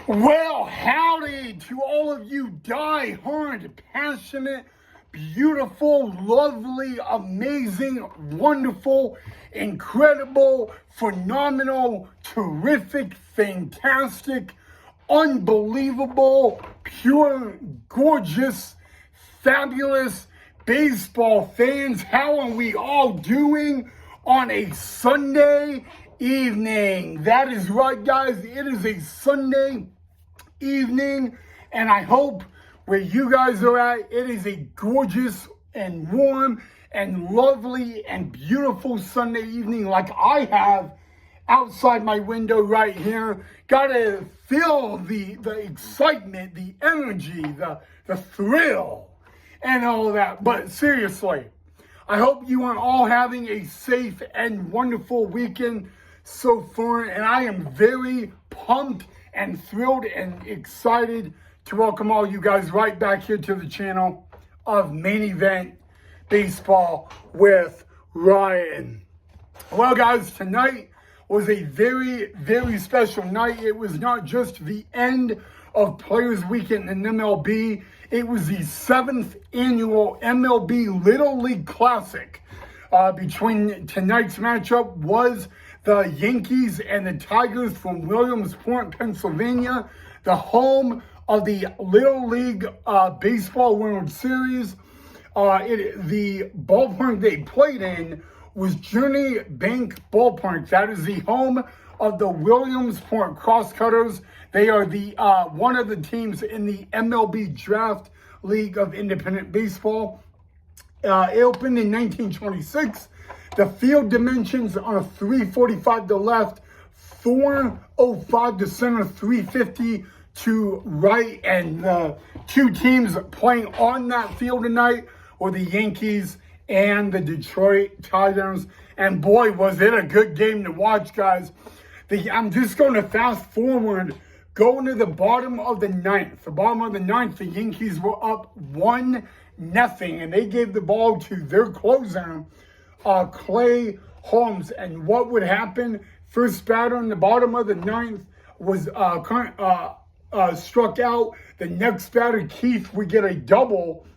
Well, howdy to all of you die-hard, passionate, beautiful, lovely, amazing, wonderful, incredible, phenomenal, terrific, fantastic, unbelievable, pure, gorgeous, fabulous baseball fans. How are we all doing on a Sunday evening? That is right, guys. It is a Sunday evening, and I hope where you guys are at, it is a gorgeous and warm and lovely and beautiful Sunday evening like I have outside my window right here. Gotta feel the excitement, the energy, the thrill, and all that. But seriously, I hope you are all having a safe and wonderful weekend so far, and I am very pumped and thrilled and excited to welcome all you guys right back here to the channel of Main Event Baseball with Ryan. Well, guys, tonight was a very, very special night. It was not just the end of Players Weekend in MLB. It was the 7th annual MLB Little League Classic. Between tonight's matchup was the Yankees and the Tigers from Williamsport, Pennsylvania, the home of the Little League Baseball World Series. The ballpark they played in was Journey Bank Ballpark. That is the home of the Williamsport Crosscutters. They are the one of the teams in the MLB Draft League of Independent Baseball. It opened in 1926. The field dimensions are 345 to left, 405 to center, 350 to right. And the two teams playing on that field tonight were the Yankees and the Detroit Tigers. And boy, was it a good game to watch, guys. I'm just going to fast forward, going to the bottom of the ninth. The bottom of the ninth, the Yankees were up 1-0, and they gave the ball to their closer, Clay Holmes. And what would happen? First batter in the bottom of the ninth was struck out. The next batter, Keith, would get a double.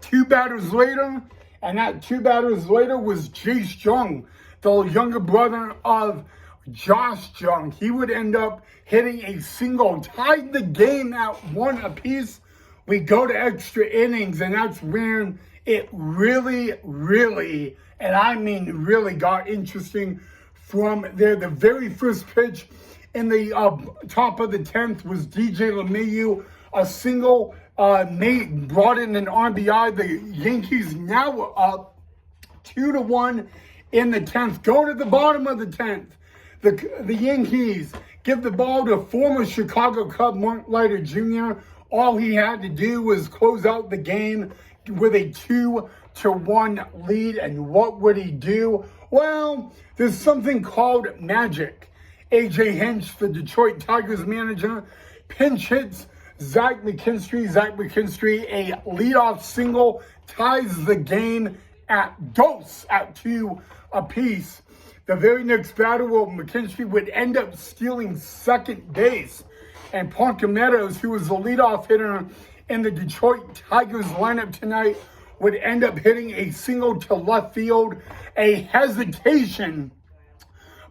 Two batters later, and that two batters later was Jace Jung, the younger brother of Josh Jung. He would end up hitting a single, tied the game at 1 apiece. We go to extra innings, and that's when it really, and I mean really, got interesting from there. The very first pitch in the top of the 10th was DJ LeMahieu. A single brought in an RBI. The Yankees now were up 2-1 in the 10th. Go to the bottom of the 10th. The Yankees give the ball to former Chicago Cub Mark Leiter Jr. All he had to do was close out the game with a 2-1 lead. And what would he do? Well, there's something called magic. AJ Hinch, the Detroit Tigers manager, pinch hits Zach McKinstry. Zach McKinstry, a leadoff single, ties the game at 2 apiece. The very next batter, McKinstry would end up stealing second base. And Parker Meadows, who was the leadoff hitter in the Detroit Tigers lineup tonight, would end up hitting a single to left field. A hesitation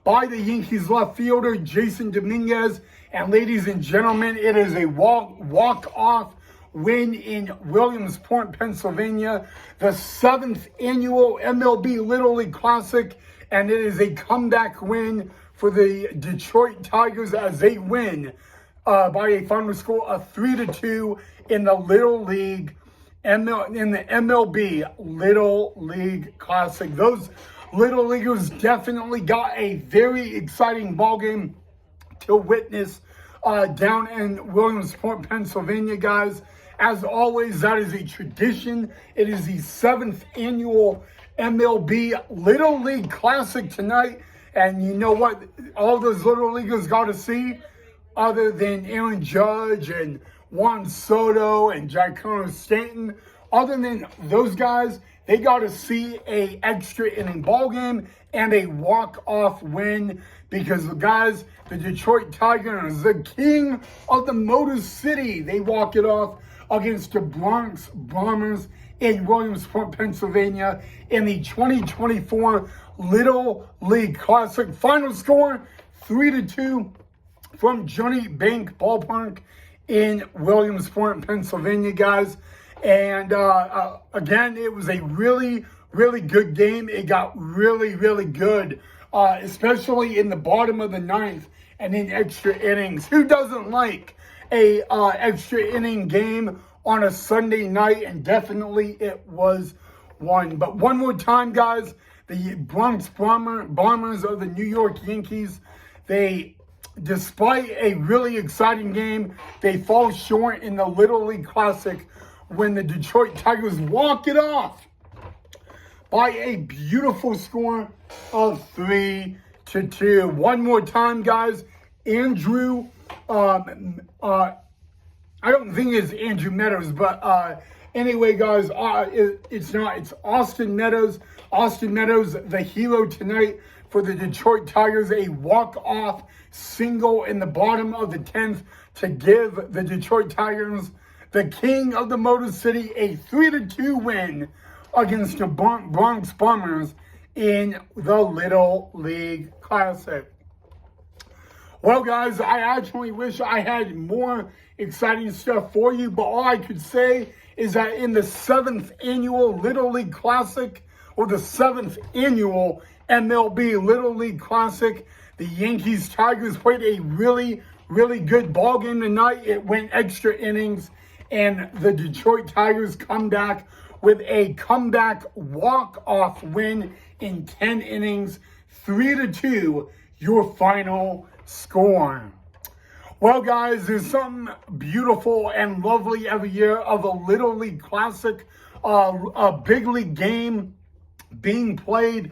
by the Yankees left fielder, Jason Dominguez. And ladies and gentlemen, it is a walk-off win in Williamsport, Pennsylvania, the 7th annual MLB Little League Classic. And it is a comeback win for the Detroit Tigers as they win by a final score of 3-2 in the Little League, in the MLB Little League Classic. Those Little Leaguers definitely got a very exciting ball game to witness down in Williamsport, Pennsylvania, guys. As always, that is a tradition. It is the 7th annual MLB Little League Classic tonight. And you know what all those Little Leaguers got to see? Other than Aaron Judge and Juan Soto and Giancarlo Stanton, other than those guys, they got to see a extra inning ball game and a walk-off win because, guys, the Detroit Tigers, the king of the Motor City, they walk it off against the Bronx Bombers in Williamsport, Pennsylvania in the 2024 Little League Classic. Final score, 3-2 from Johnny Bank Ballpark in Williamsport, Pennsylvania, guys. And again, it was a really, really good game. It got really, really good, especially in the bottom of the ninth and in extra innings. Who doesn't like a extra inning game on a Sunday night? And definitely it was one. But one more time, guys, the Bronx Bombers of the New York Yankees, despite a really exciting game, they fall short in the Little League Classic when the Detroit Tigers walk it off by a beautiful score of 3-2. One more time, guys. Andrew, I don't think it's Andrew Meadows, but anyway, guys, it's Austin Meadows. Austin Meadows, the hero tonight for the Detroit Tigers, a walk-off single in the bottom of the 10th to give the Detroit Tigers, the king of the Motor City, a 3-2 win against the Bronx Bombers in the Little League Classic. Well, guys, I actually wish I had more exciting stuff for you, but all I could say is that in the 7th annual Little League Classic, or the 7th annual MLB Little League Classic, the Yankees-Tigers played a really, really good ball game tonight. It went extra innings, and the Detroit Tigers come back with a comeback walk-off win in 10 innings, 3-2, your final score. Well, guys, there's something beautiful and lovely every year of a Little League Classic, a big league game being played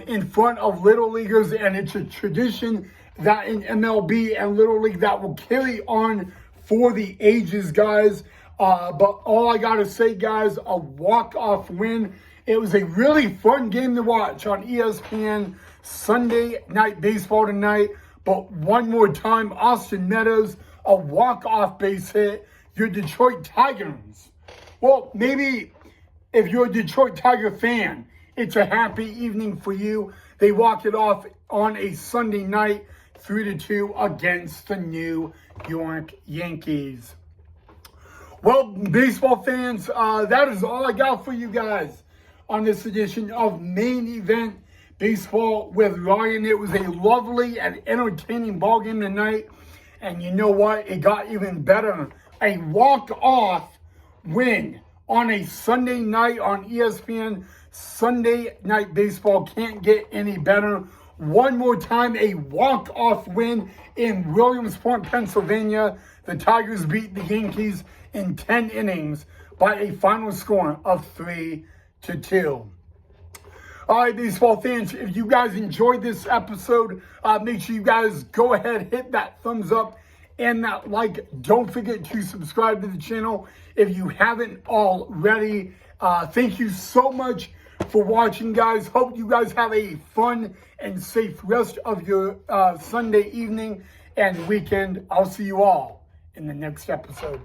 in front of Little Leaguers, and it's a tradition that in MLB and Little League that will carry on for the ages, guys. But all I gotta say, guys, a walk-off win. It was a really fun game to watch on ESPN Sunday Night Baseball tonight. But one more time, Austin Meadows, a walk-off base hit. Your Detroit Tigers. Well, maybe if you're a Detroit Tiger fan, it's a happy evening for you. They walked it off on a Sunday night, 3-2 against the New York Yankees. Well, baseball fans, that is all I got for you guys on this edition of Main Event Baseball with Ryan. It was a lovely and entertaining ball game tonight. And you know what? It got even better. A walk-off win on a Sunday night on ESPN Sunday Night Baseball. Can't get any better. One more time, a walk-off win in Williamsport, Pennsylvania. The Tigers beat the Yankees in 10 innings by a final score of 3-2. All right, baseball fans, if you guys enjoyed this episode, make sure you guys go ahead, hit that thumbs up and that like. Don't forget to subscribe to the channel if you haven't already. Thank you so much for watching, guys. Hope you guys have a fun and safe rest of your Sunday evening and weekend. I'll see you all in the next episode.